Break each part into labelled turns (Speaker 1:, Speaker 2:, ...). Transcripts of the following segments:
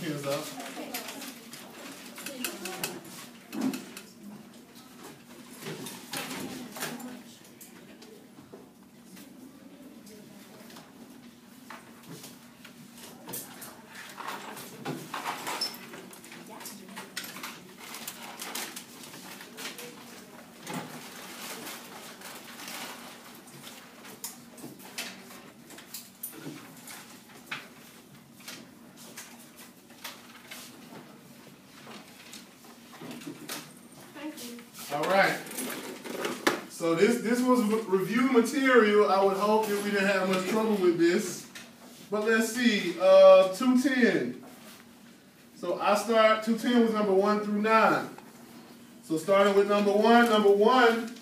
Speaker 1: pens up. All right. So this was review material. I would hope that we didn't have much trouble with this. But let's see. 210. So I start, 210 was number 1 through 9. So starting with number 1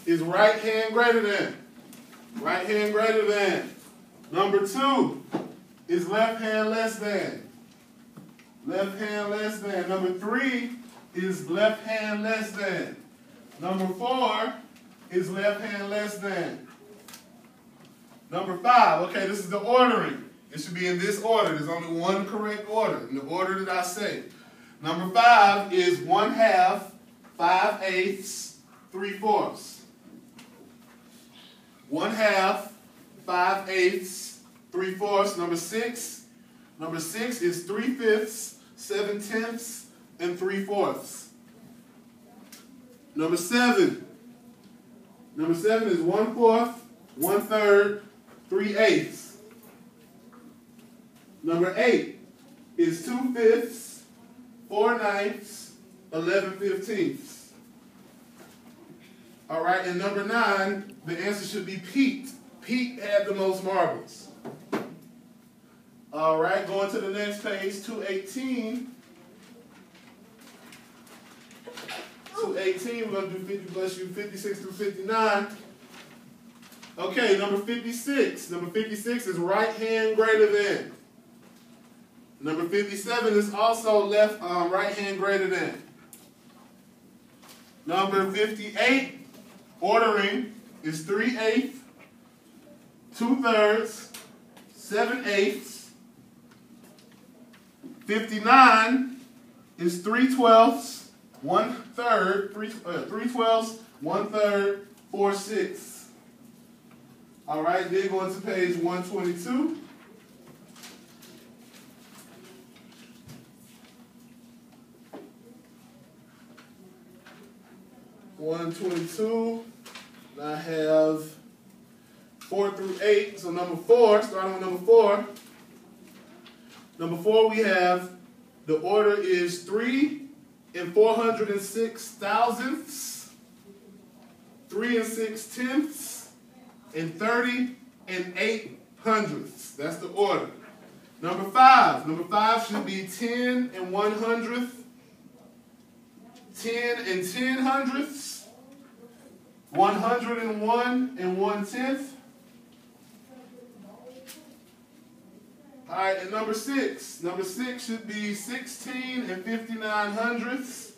Speaker 1: is right hand greater than. Right hand greater than. Number 2 is left hand less than. Left hand less than. Number 3 is left hand less than. Number 4 is left hand less than. Number 5, okay, this is the ordering. It should be in this order. There's only one correct order, in the order that I say. Number 5 is 1/2, 5/8, 3/4. 1/2, 5/8, 3/4. Number 6 is 3/5, 7/10, and 3/4. Number 7 is 1/4, 1/3, 3/8. Number 8 is 2/5, 4/9, 11/15. All right, and number 9, the answer should be Pete. Pete had the most marbles. All right, going to the next page, 218. 218, we're going to do 50 plus you, 56 through 59. Okay, number 56. Number 56 is right hand greater than. Number 57 is also right hand greater than. Number 58, ordering, is 3/8, 2/3, 7/8. 59 is 3/12, 1/3, 3/12, 1/3, 4/6. All right, then going to page 122. I have 4 through 8. So number 4, starting with number 4. Number 4, we have, the order is 3 406 thousandths, 3 6/10, and 30 8 hundredths. That's the order. Number 5 should be 10 100th, 10 10 hundredths, 101 1/10. All right, and number 6 should be 16 59 hundredths.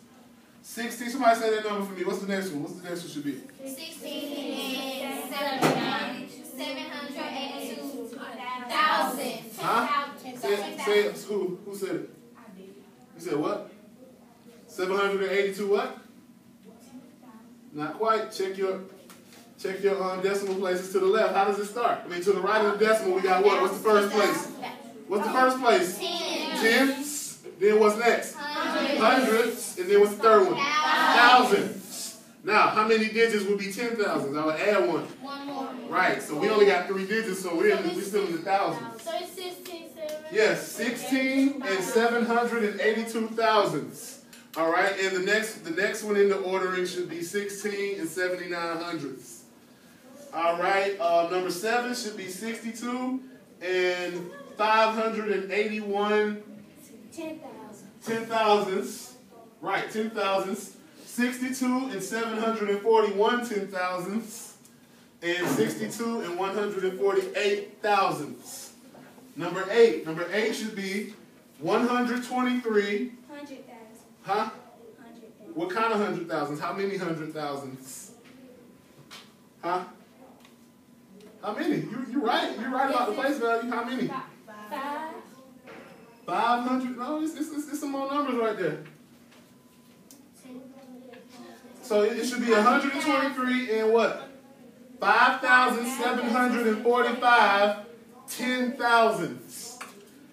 Speaker 1: 16, somebody say that number for me. What's the next one? What's the next one should be?
Speaker 2: 16 and 782,000.
Speaker 1: Huh? Say it. Who said it? You said what? 782 what? Not quite. Check your decimal places to the left. How does it start? I mean, to the right of the decimal, we got what? What's the first place? What's the first place? Tenths. Then what's next? Hundredths. And then what's the third one? Thousands. Now, how many digits would be 10,000? I would add one.
Speaker 2: One more.
Speaker 1: Right. So we only got 3 digits, so we're still in the thousands.
Speaker 2: So it's 16, 7.
Speaker 1: Yes, 16 782 thousandths. All right, and the next one in the ordering should be 16 79 hundredths. All right, number 7 should be 62 581 10 thousandths. Right, 10 thousandths. 62 741 10 thousandths. And 62 148 thousandths. Number 8 should be 123.
Speaker 2: 100,000.
Speaker 1: Huh? What kind of 100,000s? How many 100,000s? Huh? How many? You're right. You're right about the place value. How many?
Speaker 2: 5.
Speaker 1: 500, no, it's some more numbers right there. So it should be 123 and what? 5,745 10,000ths.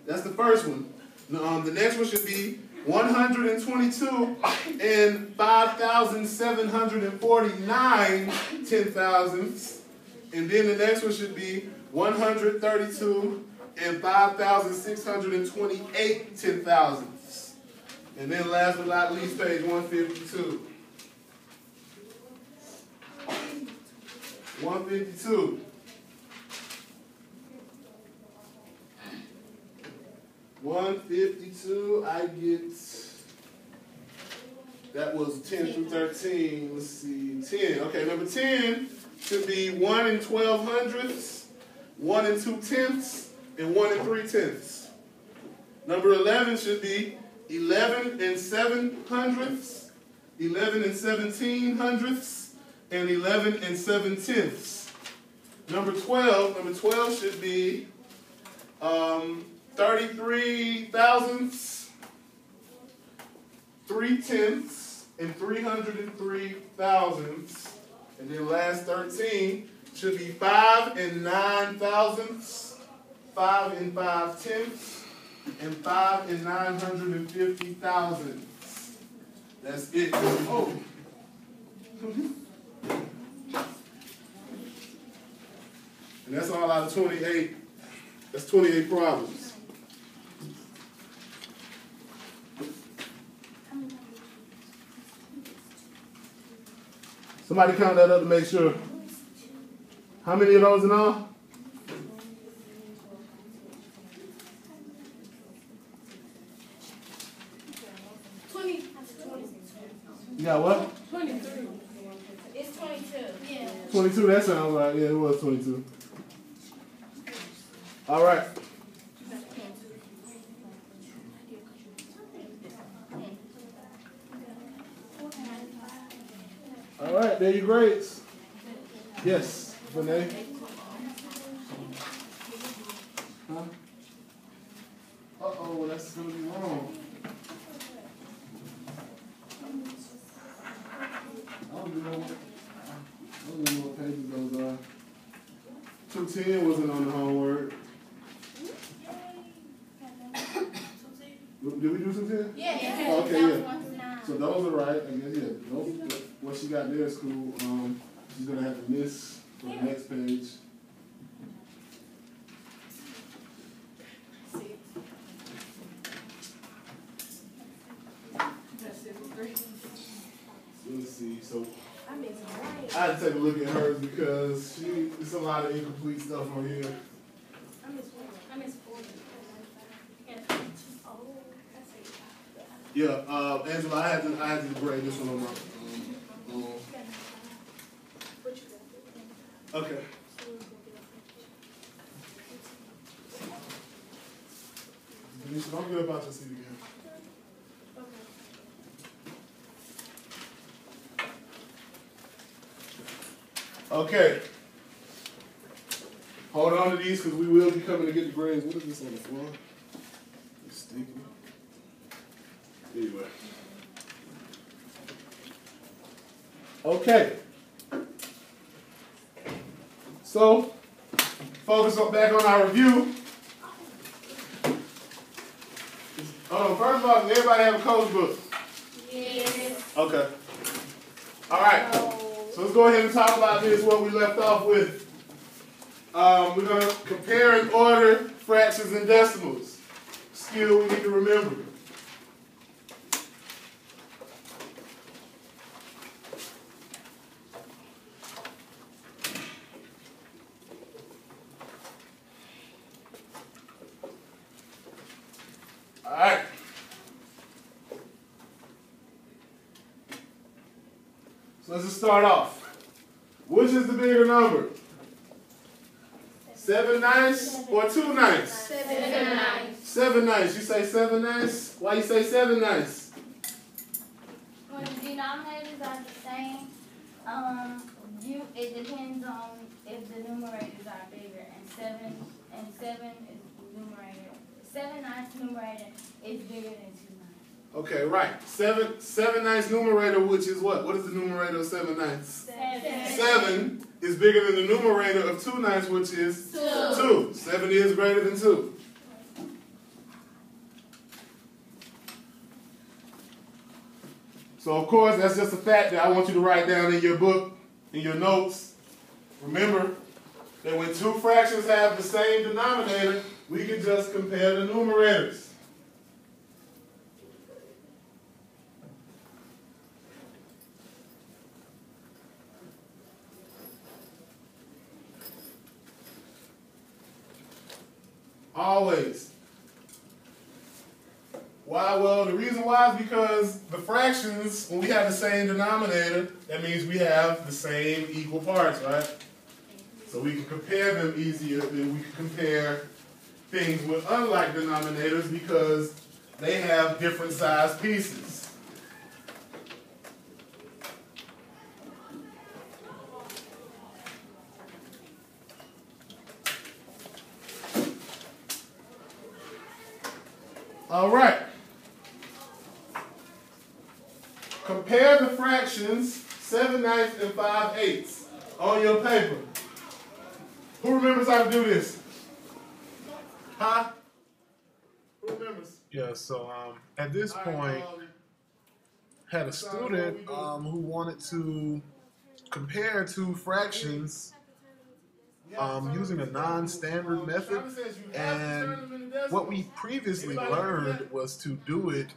Speaker 1: That's the first one. The next one should be 122 and 5,749 10,000ths. And then the next one should be 132 and 5,628 10,000ths. And then last but not least, page 152. 152. 152, I get, that was 10 through 13. Let's see, 10. Okay, number 10 should be 1 and 12 hundredths, 1 and 2 tenths, and 1 and 3 tenths. Number 11 should be 11 and 7 hundredths, 11 and 17 hundredths, and 11 and 7 tenths. Number 12 should be 33 thousandths, 3 tenths, and 303 thousandths. And then last 13 should be 5 and 9 thousandths, 5 and 5 tenths, and 5 and 950 thousandths. That's it. Oh. And that's all out of 28. That's 28 problems. Somebody count that up to make sure. How many of those in all? You got what?
Speaker 2: 23. It's 22. Yeah.
Speaker 1: 22, that sounds right. Yeah, it was 22. All right. All right, there are your grades. Yes, Renee. Huh? Uh-oh, that's going to be wrong. I don't know what pages those are. 210 wasn't on the homework. Did we do 210?
Speaker 2: Yeah.
Speaker 1: Oh, okay, yeah. So those are right. I guess, yeah. Those, what she got there is cool. She's going to have to miss for the next page. Let's see. So I had to take a look at hers because it's a lot of incomplete stuff on here.
Speaker 2: I miss 40.
Speaker 1: Yeah, Angela, I had to grade this one on my. Okay. Denise, don't get up out your seat again. Okay. Hold on to these because we will be coming to get the grades. What is this on the floor? It's stinky. Anyway. Okay. So, focus back on our review. First of all, does everybody have a coach book?
Speaker 2: Yes.
Speaker 1: Okay. All right. So let's go ahead and talk about this, what we left off with. We're going to compare and order fractions and decimals. Skill we need to remember. All right. So let's just start off. Which is the bigger number? 7 ninths or 2 ninths?
Speaker 2: 7 ninths.
Speaker 1: 7 ninths. You say 7 ninths? Why you say 7 ninths?
Speaker 2: When the denominators are the same, it depends on if the numerators are bigger, and 7 is the numerator. 7/9 numerator is bigger than 2/9.
Speaker 1: Okay, right. 7/9 numerator, which is what? What is the numerator of 7/9? 7 is bigger than the numerator of 2/9, which is 2. 7 is greater than 2. So, of course, that's just a fact that I want you to write down in your book, in your notes. Remember that when two fractions have the same denominator, we can just compare the numerators. Always. Why? Well, the reason why is because the fractions, when we have the same denominator, that means we have the same equal parts, right? So we can compare them easier than we can compare things with unlike denominators because they have different size pieces. All right. Compare the fractions 7/9 and 5/8 on your paper. Who remembers how to do this? Huh? Who remembers?
Speaker 3: Yeah, so at this point, had a student who wanted to compare two fractions using a non-standard method, and what we previously learned was to do it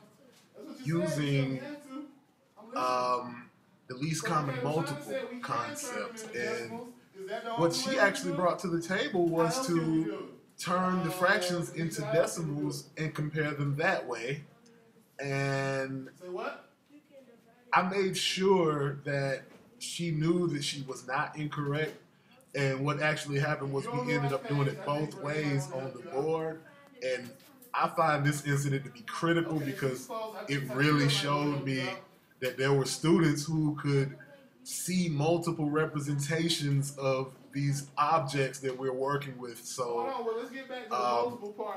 Speaker 3: using the least common multiple concept. And what she actually brought to the table was to turn the fractions into decimals and compare them that way. And I made sure that she knew that she was not incorrect. And what actually happened was we ended up doing it both ways on the board. And I find this incident to be critical because it really showed me that there were students who could see multiple representations of these objects that we're working with. So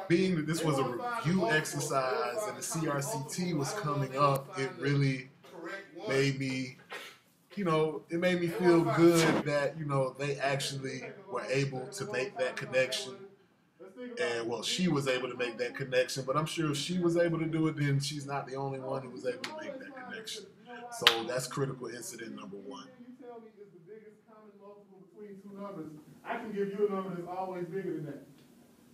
Speaker 3: being that this was a review exercise and the CRCT was coming up, it really made me, it made me feel good that, they actually were able to make that connection. And, well, she was able to make that connection, but I'm sure if she was able to do it, then she's not the only one who was able to make that connection. So that's critical incident number 1.
Speaker 1: You tell me is the biggest common multiple between two numbers. I can give you a number that's always bigger than that.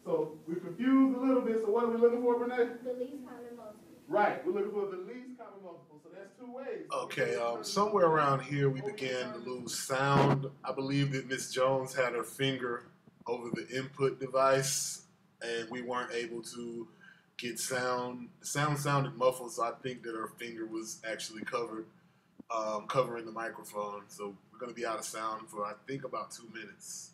Speaker 1: So we're confused a little bit. So what are we looking for, Renee?
Speaker 2: The least common multiple.
Speaker 1: Right, we're looking for the least common multiple. So that's 2 ways.
Speaker 3: Okay, somewhere around here we began to lose sound. I believe that Miss Jones had her finger over the input device, and we weren't able to get sound. The sound sounded muffled, so I think that her finger was actually covering the microphone. So we're going to be out of sound for, I think, about 2 minutes.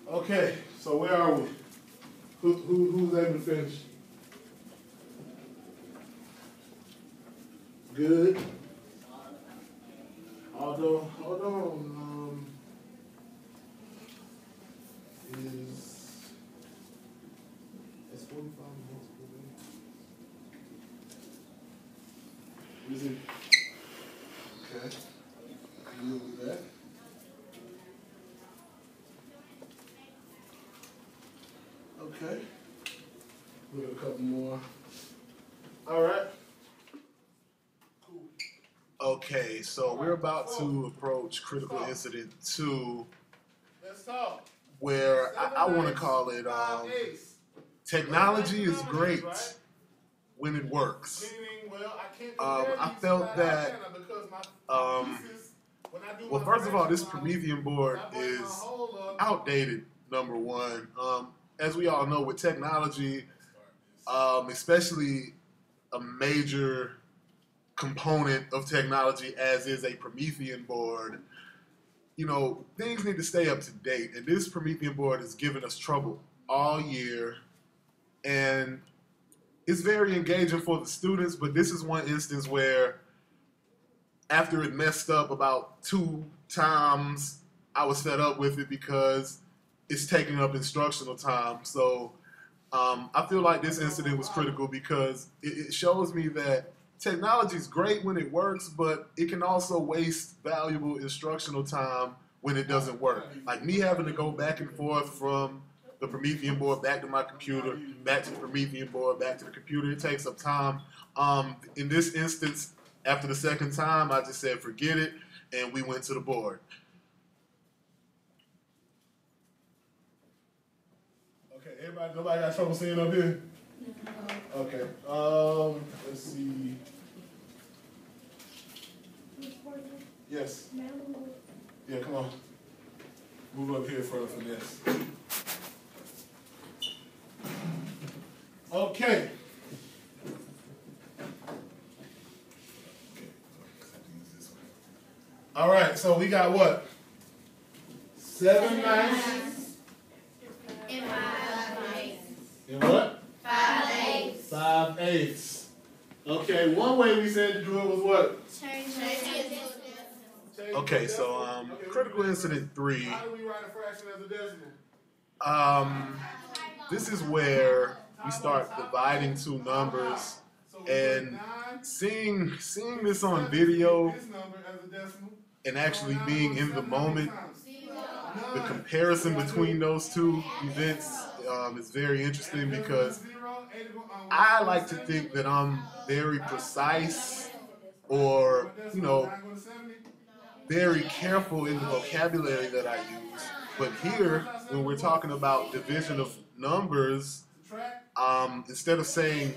Speaker 1: Okay, so where are we? Who's able to finish? Good. Although, hold on. It's 45 multiple ways. Is it? Okay. Deal with that. Okay. We got a couple more. All right. Cool.
Speaker 3: Okay, so we're about to approach critical incident 2,
Speaker 1: Let's talk.
Speaker 3: where I want to call it technology is great when it works. I felt that, well, first of all, this Promethean board is outdated, number one. As we all know, with technology, especially a major component of technology as is a Promethean board, you know, things need to stay up to date. And this Promethean board has given us trouble all year. And it's very engaging for the students, but this is one instance where after it messed up about 2 times, I was fed up with it because it's taking up instructional time. So I feel like this incident was critical because it shows me that technology is great when it works, but it can also waste valuable instructional time when it doesn't work. Like me having to go back and forth from the Promethean board back to my computer, back to the Promethean board, back to the computer, it takes up time. In this instance, after the second time, I just said, forget it, and we went to the board.
Speaker 1: Okay, nobody got trouble seeing up here? No. Okay, let's see. Yes. Yeah, come on. Move up here for this. Okay. All right, so we got what? 7 ninths.
Speaker 2: And 5/8.
Speaker 1: And what?
Speaker 2: 5/8.
Speaker 1: 5/8. Okay, one way we said to do it was what?
Speaker 3: Okay, so critical incident 3.
Speaker 1: How do we write a fraction as a decimal?
Speaker 3: This is where we start dividing 2 numbers, and seeing this on video and actually being in the moment, the comparison between those 2 events is very interesting because I like to think that I'm very precise or, you know, very careful in the vocabulary that I use. But here, when we're talking about division of numbers, instead of saying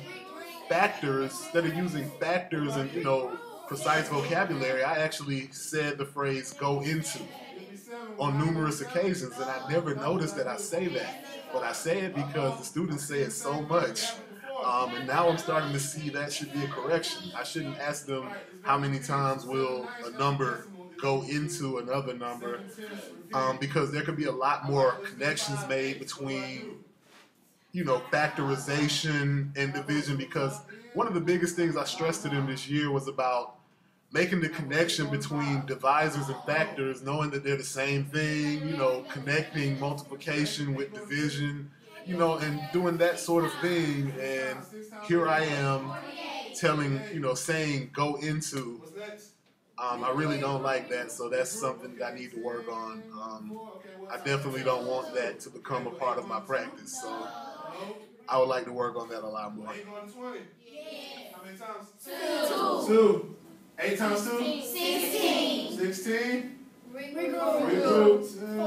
Speaker 3: factors, instead of using factors and, you know, precise vocabulary, I actually said the phrase go into on numerous occasions, and I never noticed that I say that. But I say it because the students say it so much, and now I'm starting to see that should be a correction. I shouldn't ask them how many times will a number go into another number, because there could be a lot more connections made between, you know, factorization and division, because one of the biggest things I stressed to them this year was about making the connection between divisors and factors, knowing that they're the same thing, you know, connecting multiplication with division, you know, and doing that sort of thing. And here I am telling, you know, saying go into. I really don't like that, so that's something that I need to work on. I definitely don't want that to become a part of my practice, so I would like to work on that a lot more.
Speaker 1: 8 going to 20? Yeah. How many times? 2. 8 times 2? 16. 16? Regroup. 2,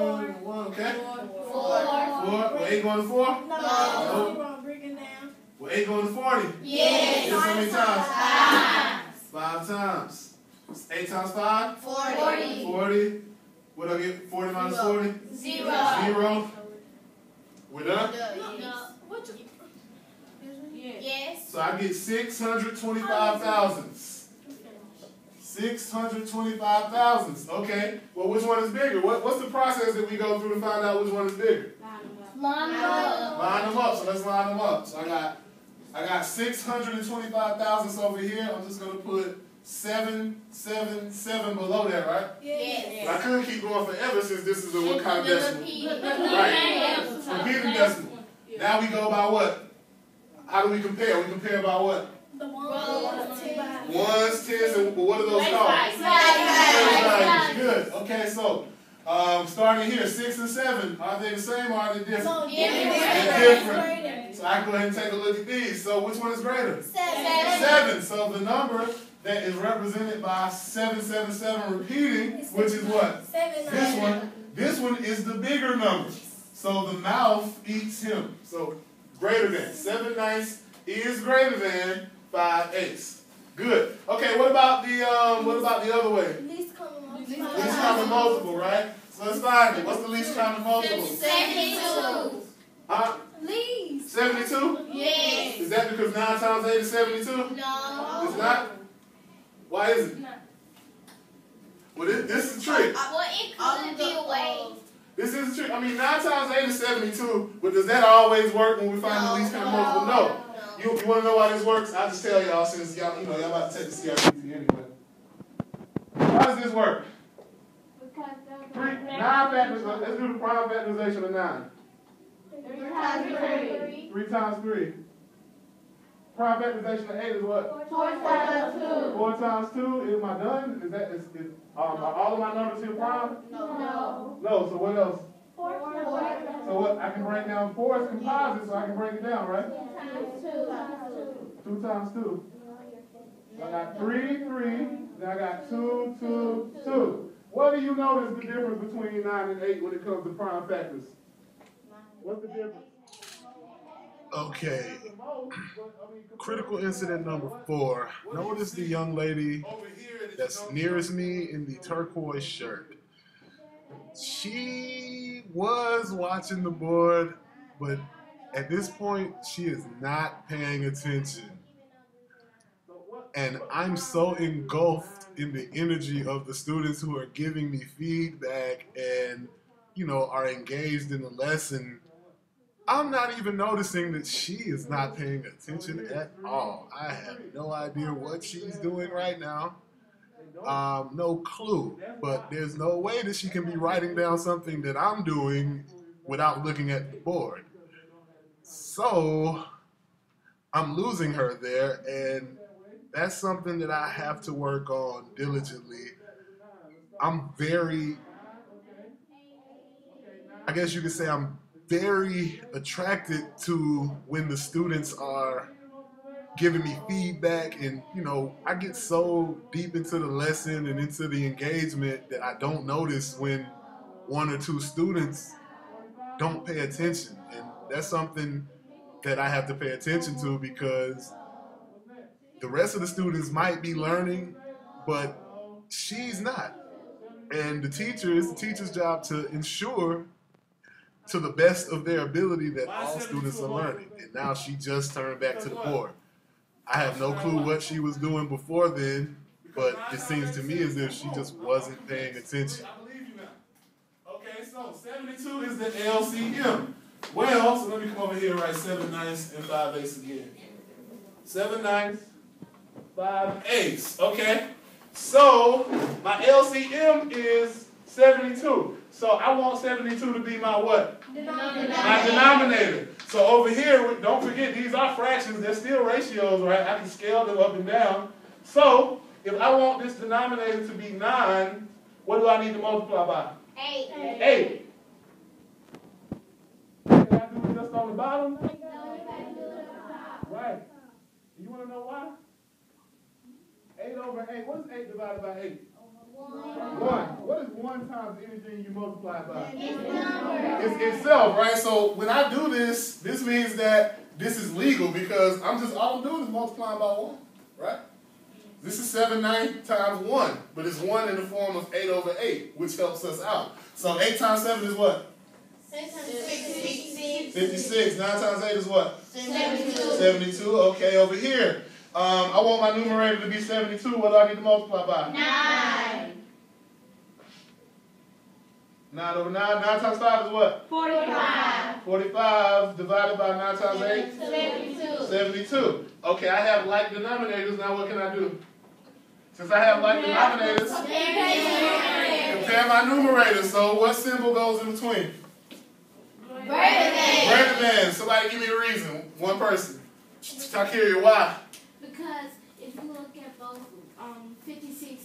Speaker 1: 1, okay? 4. Well, 8 going to 4? No. Well, 8 going to 40? Yes. How many times? 5 times. 8 times 5? 40. 40. What do I get? 40 minus 40? 0. We're done? Yes. So I get 625 thousandths. 625 thousandths. Okay. Well, which one is bigger? What's the process that we go through to find out which one is bigger?
Speaker 2: Line them up.
Speaker 1: Line them up. So let's line them up. So I got 625 thousandths over here. I'm just gonna put 777 below that, right?
Speaker 2: Yes.
Speaker 1: But I couldn't keep going forever since this is a what kind of decimal? Right. Repeating decimal. Now we go by what? How do we compare? We compare by what?
Speaker 2: The ones,
Speaker 1: tens, and what are those called?
Speaker 2: Sides.
Speaker 1: Good. Okay, so starting here, 6 and 7, are they the same or are they different? They're different. So I can go ahead and take a look at these. So which one is greater? 7. So the number that is represented by 777 repeating, which is what? This one. This one is the bigger number. So the mouth eats him. So greater than. 7/9 is greater than 5/8. Good. Okay, what about the other way?
Speaker 2: Least
Speaker 1: common multiple, right? So let's find it. What's the least common multiple?
Speaker 2: 72. Least.
Speaker 1: 72?
Speaker 2: Yes.
Speaker 1: Is that because 9 times 8 is 72?
Speaker 2: No.
Speaker 1: It's not? Why is it? Well, this is a trick.
Speaker 2: Well, it could be a way.
Speaker 1: This is a trick. I mean, 9 times 8 is 72, but does that always work when we find the least common multiple? No. You want to know why this works? I'll just tell y'all since y'all about to take the CRPT anyway. How does this work? 9 factors. Let's do the prime factorization of 9.
Speaker 2: 3 times 3.
Speaker 1: 3 times 3. Prime factorization of 8 is what?
Speaker 2: 4 times 2.
Speaker 1: 4 times 2. Am I done? Are all of my numbers here prime?
Speaker 2: No.
Speaker 1: No. So what else?
Speaker 2: 4 times 4.
Speaker 1: So what? I can break down 4 is composite, so I can break it down, right? 2 times 2. So I got 3, 3. Then I got 2, 2, 2. What do you notice the difference between 9 and 8 when it comes to prime factors? What's the difference?
Speaker 3: Okay. Critical incident number 4. Notice the young lady that's nearest me in the turquoise shirt. She was watching the board, but at this point, she is not paying attention. And I'm so engulfed in the energy of the students who are giving me feedback and, are engaged in the lesson. I'm not even noticing that she is not paying attention at all. I have no idea what she's doing right now. No clue. But there's no way that she can be writing down something that I'm doing without looking at the board. So I'm losing her there, and that's something that I have to work on diligently. I'm very attracted to when the students are giving me feedback, and I get so deep into the lesson and into the engagement that I don't notice when 1 or 2 students don't pay attention. And that's something that I have to pay attention to, because the rest of the students might be learning, but she's not. And it's the teacher's job to ensure to the best of their ability that all students are learning. And now she just turned back to the board. I have no clue what she was doing before then, but it seems to me as if she just wasn't paying attention.
Speaker 1: I believe you now. Okay, so 72 is the LCM. Well, so let me come over here and write 7/9 and 5/8 again. 7/9, 5/8. Okay, so my LCM is 72. So I want 72 to be my what? My denominator. So over here, don't forget, these are fractions. They're still ratios, right? I can scale them up and down. So if I want this denominator to be 9, what do I need to multiply by?
Speaker 2: 8.
Speaker 1: 8. Can I do it just on the bottom? Right. You want to know why? 8 over 8. What is 8 divided by 8? 1. What is 1 times anything you multiply by? It's itself, right? So when I do this, this means that this is legal, because all I'm doing is multiplying by 1, right? This is 7/9 times 1, but it's 1 in the form of 8 over 8, which helps us out. So 8 times 7 is what?
Speaker 2: 56.
Speaker 1: 56. 9 times 8 is what?
Speaker 2: 72.
Speaker 1: 72. Okay, over here. I want my numerator to be 72. What do I need to multiply by?
Speaker 2: 9.
Speaker 1: 9 over 9. 9 times 5 is what?
Speaker 2: 45.
Speaker 1: 45 divided by 9 times 8?
Speaker 2: 72.
Speaker 1: 72. Okay, I have like denominators. Now what can I do? Since I have like denominators, compare my numerators. So what symbol goes in between?
Speaker 2: Greater than.
Speaker 1: Greater than. Somebody give me a reason. One person. Takira, why?
Speaker 2: Because if you look at both, 56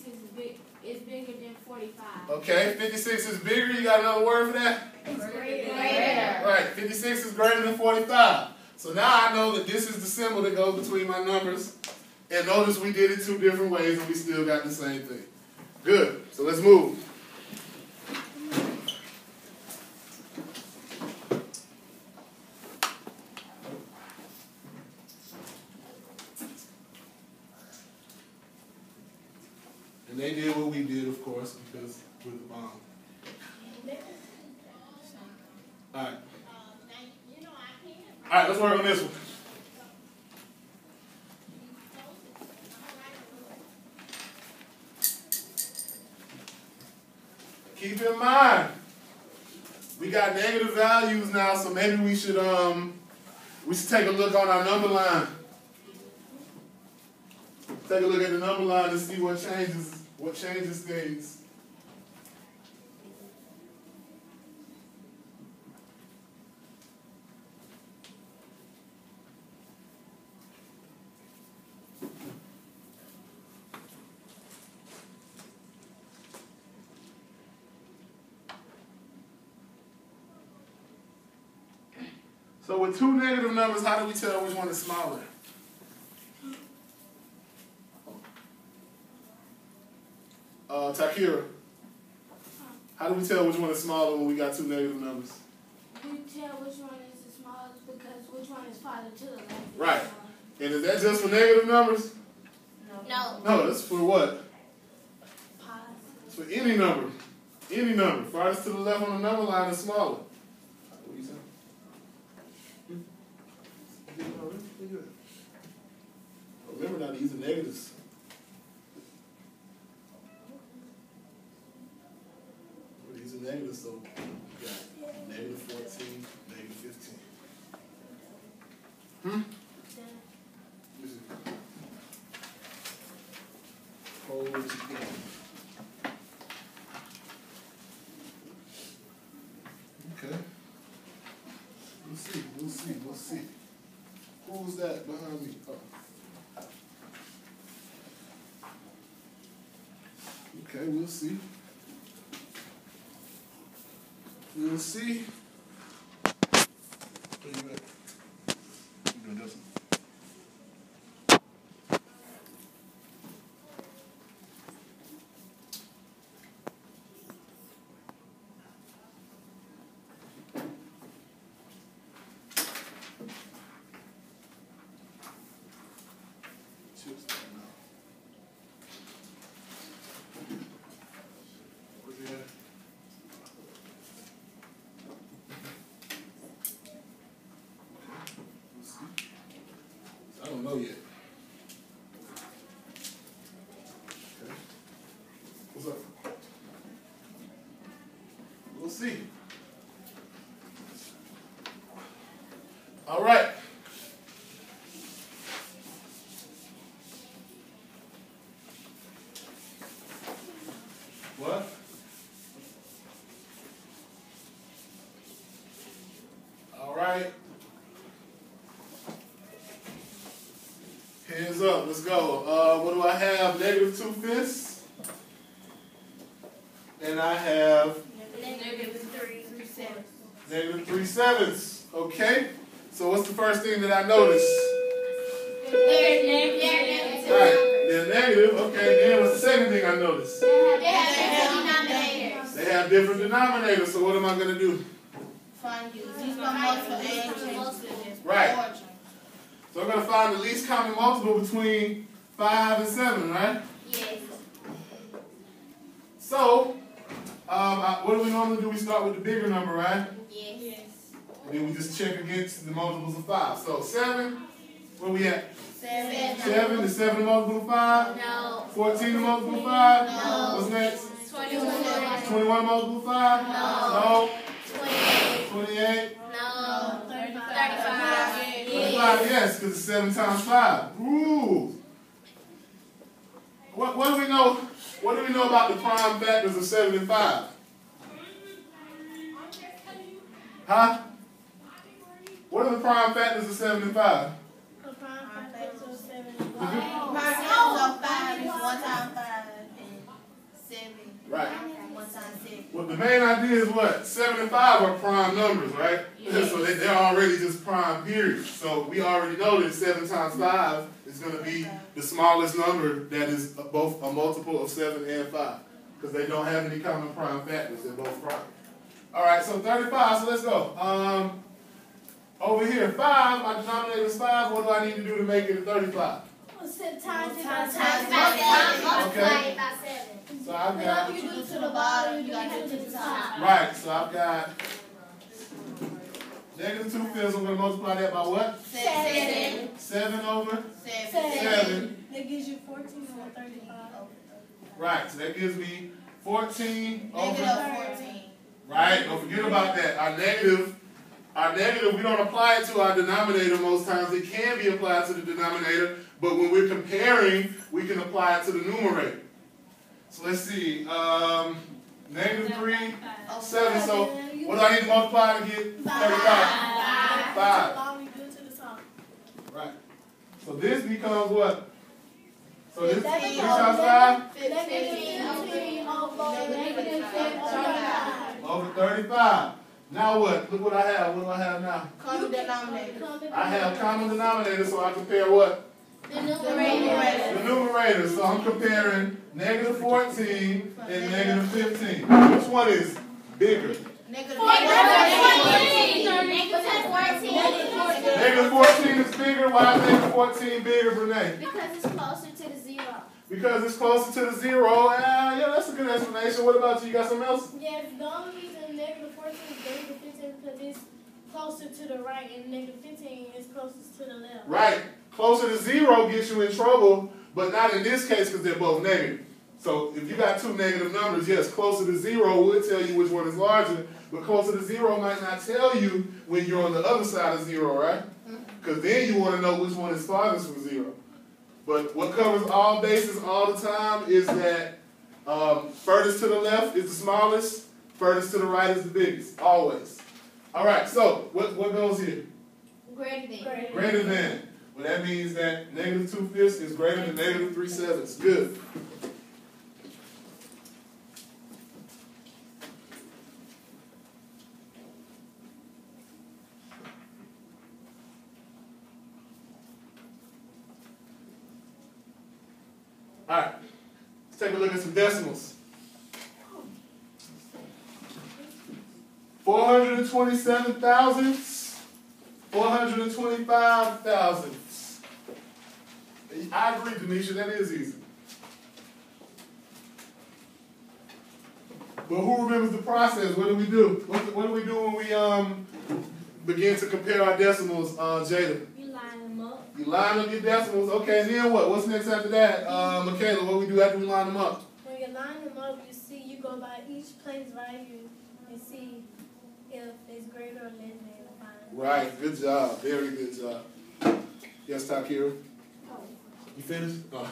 Speaker 2: is bigger than 45.
Speaker 1: Okay, 56 is bigger. You got another word for that?
Speaker 2: It's greater.
Speaker 1: Right, 56 is greater than 45. So now I know that this is the symbol that goes between my numbers. And notice we did it 2 different ways and we still got the same thing. Good. So let's move. And they did what we did, of course, because we're the bomb. All right. All right, let's work on this one. Keep in mind, we got negative values now, so maybe we should take a look on our number line. Take a look at the number line and see what changes things. So with 2 negative numbers, how do we tell which one is smaller? Takira, how do we tell which one is smaller when we got 2 negative numbers?
Speaker 2: You tell which one is the smallest because which one is farther to the left.
Speaker 1: Right. And is that just for negative numbers?
Speaker 2: No.
Speaker 1: No, that's for what?
Speaker 2: Positive.
Speaker 1: It's for any number. Any number. Farthest to the left on the number line is smaller. What are you saying? Remember now, these are negatives. These are negatives, so we got negative 14, negative 15. Hold it together. Okay. We'll see. Who's that behind me? Oh. Okay, we'll see. We'll see. Where you at? You doing this one? I don't know yet. Okay. What's up? We'll see. All right. What? All right. Hands up, let's go. What do I have? Negative 2/5. And I have
Speaker 2: Negative 3/7.
Speaker 1: negative 3/7. Okay. So what's the first thing that I notice?
Speaker 2: They're negative.
Speaker 1: All right, they're negative. Okay, then what's the second thing I notice?
Speaker 2: They have different denominators.
Speaker 1: They have different denominators. So what am I going to do?
Speaker 2: Find you. Multiple.
Speaker 1: Right. So I'm going to find the least common multiple between 5 and 7, right?
Speaker 2: Yes.
Speaker 1: So, what do we normally do? We start with the bigger number, right?
Speaker 2: Yes.
Speaker 1: And then we just check against the multiples of 5. So 7 Where we at?
Speaker 2: 7.
Speaker 1: 7. Is 7 multiple to 5?
Speaker 2: No.
Speaker 1: 14 to multiple to 5?
Speaker 2: No.
Speaker 1: What's next?
Speaker 2: 21.
Speaker 1: 21 multiple to 5?
Speaker 2: No. 28.
Speaker 1: 28?
Speaker 2: No. 35.
Speaker 1: 35, yes, because it's 7 times 5. Ooh. What do we know? What do we know about the prime factors of 7 and 5? Huh? What are the prime factors of 7 and 5?
Speaker 2: The prime factors of 7 and 5.
Speaker 4: Prime factors of 5 is 1 times 5 and 7.
Speaker 1: Right.
Speaker 4: 1 times 7.
Speaker 1: Well, the main idea is what? 7 and 5 are prime numbers, right? Yes. So they're already just prime periods. So we already know that 7 times 5 is going to be the smallest number that is both a multiple of 7 and 5. Because they don't have any common prime factors. They're both prime. All right, so 35. So let's go. Over here, 5. My denominator is 5. What do I need to do to make it a 35?
Speaker 2: Times it by 7.
Speaker 1: Okay.
Speaker 2: By 7.
Speaker 1: So I've
Speaker 4: Whatever
Speaker 1: got,
Speaker 4: you do to the bottom, you got to do to the top.
Speaker 1: right, so I've got negative 2/5. I'm going to multiply that by what?
Speaker 4: 7.
Speaker 1: 7 over
Speaker 4: 7.
Speaker 1: 7.
Speaker 2: That gives you 14 over 35.
Speaker 1: Right, so that gives me 14 over.
Speaker 4: Negative 14.
Speaker 1: Right, don't forget about that. Our negative, we don't apply it to our denominator most times. It can be applied to the denominator, but when we're comparing, we can apply it to the numerator. So let's see, negative 3, 7. So what do I need to multiply to get 35? 5. Right. So this becomes what? So this 3 times 5?
Speaker 2: 15 over negative 10
Speaker 1: Over 35. Now what? Look what I have. What do I have now?
Speaker 4: Common denominator.
Speaker 1: I have common denominator, so I compare what?
Speaker 2: The numerator.
Speaker 1: The numerator. So I'm comparing negative 14 and negative 15. Which one is bigger?
Speaker 4: Negative
Speaker 2: 14.
Speaker 1: Negative 14 is bigger. Why is negative 14 bigger, Brene?
Speaker 2: Because it's closer to the 0.
Speaker 1: Because it's closer to the 0. Yeah, that's a good explanation. What about you? You got something else?
Speaker 2: Yeah, the only reason negative 14 is bigger than 15 because it's closer to the right and negative 15 is closest to the left.
Speaker 1: Right. Closer to 0 gets you in trouble, but not in this case because they're both negative. So if you got two negative numbers, yes, closer to 0 would tell you which one is larger, but closer to 0 might not tell you when you're on the other side of 0, right? Because then you want to know which one is farthest from 0. But what covers all bases all the time is that furthest to the left is the smallest, furthest to the right is the biggest, always. All right, so what goes here?
Speaker 2: Greater than.
Speaker 1: Greater than. Well, that means that negative 2/5 is greater than negative 3/7. Good. All right, let's take a look at some decimals. 427 thousandths, 425 thousandths. I agree, Denisha, that is easy. But who remembers the process? What do we do? What do we do when we begin to compare our decimals, Jada?
Speaker 2: You line them up.
Speaker 1: You line up your decimals. Okay, and then what? What's next after that? Michaela, what do we do after we line them up?
Speaker 2: When you line them up, you go by each place value and see if it's greater or less than the final.
Speaker 1: Right, good job. Very good job. Yes, Takira? You finished? Oh.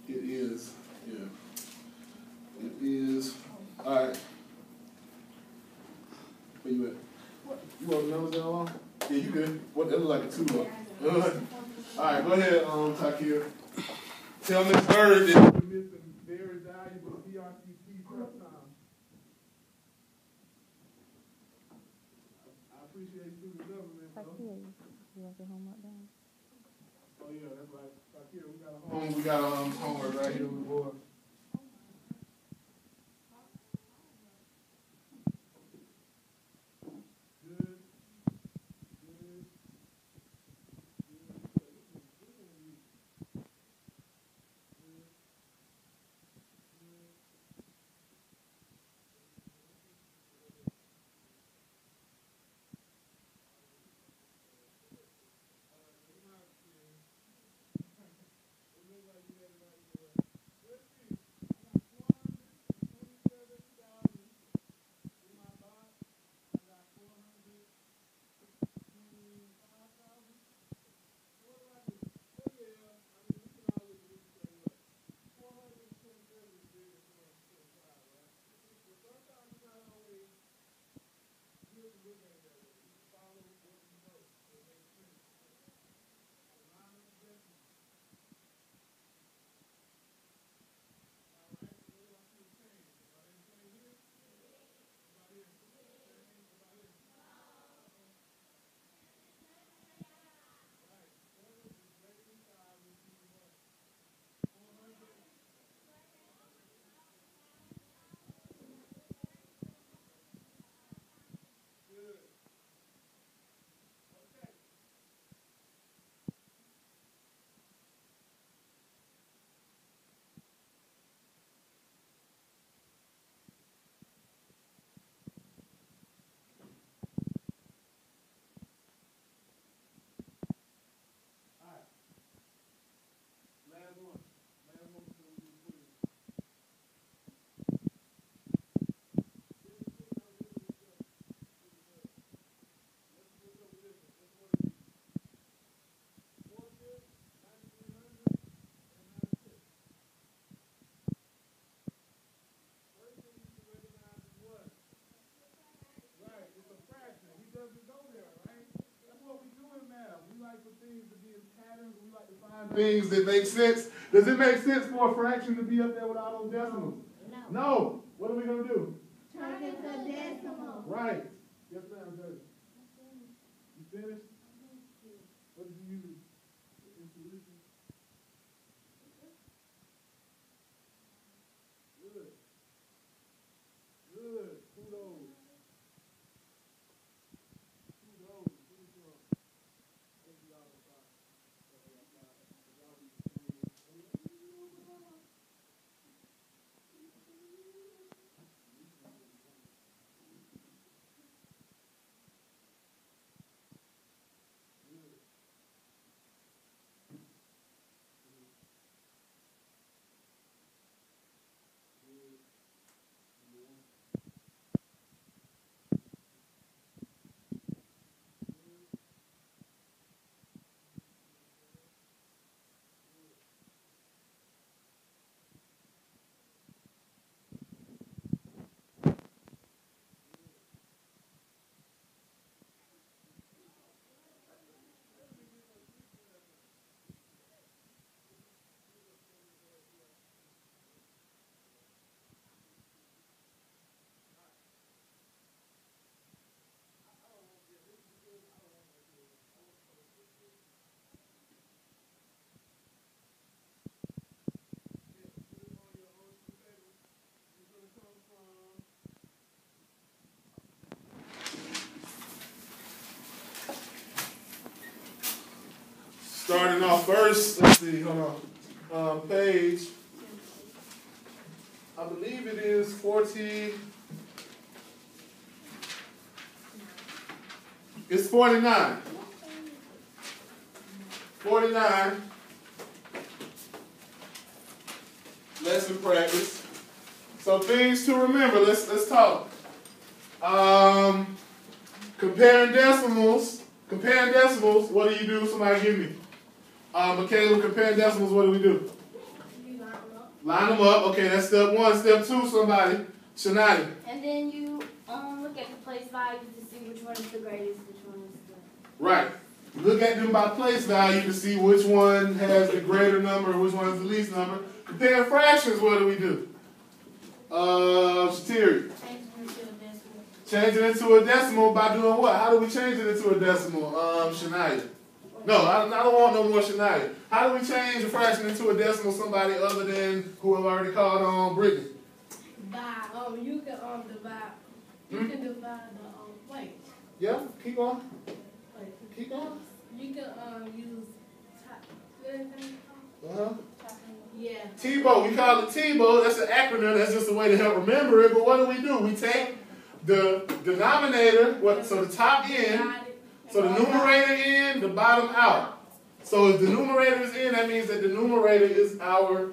Speaker 1: It is. Yeah. It is. All right. Where you at? You want the numbers down along? Yeah, you good. What? That look like a 2 though. All right, go ahead, Takira. Tell Miss Bird that you're missing very valuable PRCT prep time. I appreciate student government.
Speaker 5: Takira, you have your homework done?
Speaker 1: Oh yeah, that's right. Takira, we got a homework right here on the board. things to be in patterns. We like to find things that make sense. Does it make sense for a fraction to be up there without those decimals? No. What are we going to do?
Speaker 2: Turn it to decimal.
Speaker 1: Right. Yes, ma'am. Good. You finished? What did you use? Intuition? Good. Good. Kudos. Kudos. Thank you all for that. Starting off first, let's see, hold on. Page, I believe it is 40. It's 49. 49. Lesson practice. So things to remember. Let's talk. Comparing decimals. Comparing decimals. What do you do? Somebody give me. Michaela, comparing decimals. What do we do?
Speaker 2: You line them up.
Speaker 1: Line them up. Okay, that's step one. Step two. Somebody. Shania.
Speaker 6: And then you look at the place values to see which one is the greatest, which one is the...
Speaker 1: Right. Look at them by place value to see which one has the greater number, which one has the least number. Comparing fractions, what do we do? Shatiri.
Speaker 2: Change it into a decimal.
Speaker 1: Change it into a decimal by doing what? How do we change it into a decimal? Shania. No, I don't want no more Shania. How do we change a fraction into a decimal? Somebody other than who I've already called on, Brittany.
Speaker 2: You can divide. You can divide the wait.
Speaker 1: Yeah, keep on. Keep on.
Speaker 2: You can use
Speaker 1: Uh-huh.
Speaker 2: yeah.
Speaker 1: TBO, we call it TBO. That's an acronym. That's just a way to help remember it. But what do? We take the denominator, so the top in, so the numerator in, the bottom out. So if the numerator is in, that means that the numerator is our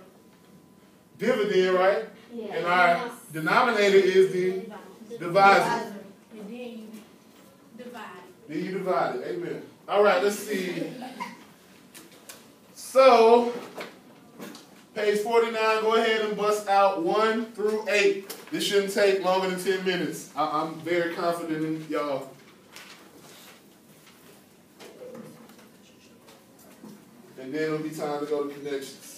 Speaker 1: dividend, right?
Speaker 6: Yeah.
Speaker 1: And our denominator is the divisor.
Speaker 2: And then you divide.
Speaker 1: Then you divide it. Amen. All right, let's see. So, page 49, go ahead and bust out 1 through 8. This shouldn't take longer than 10 minutes. I'm very confident in y'all. And then it'll be time to go to connections.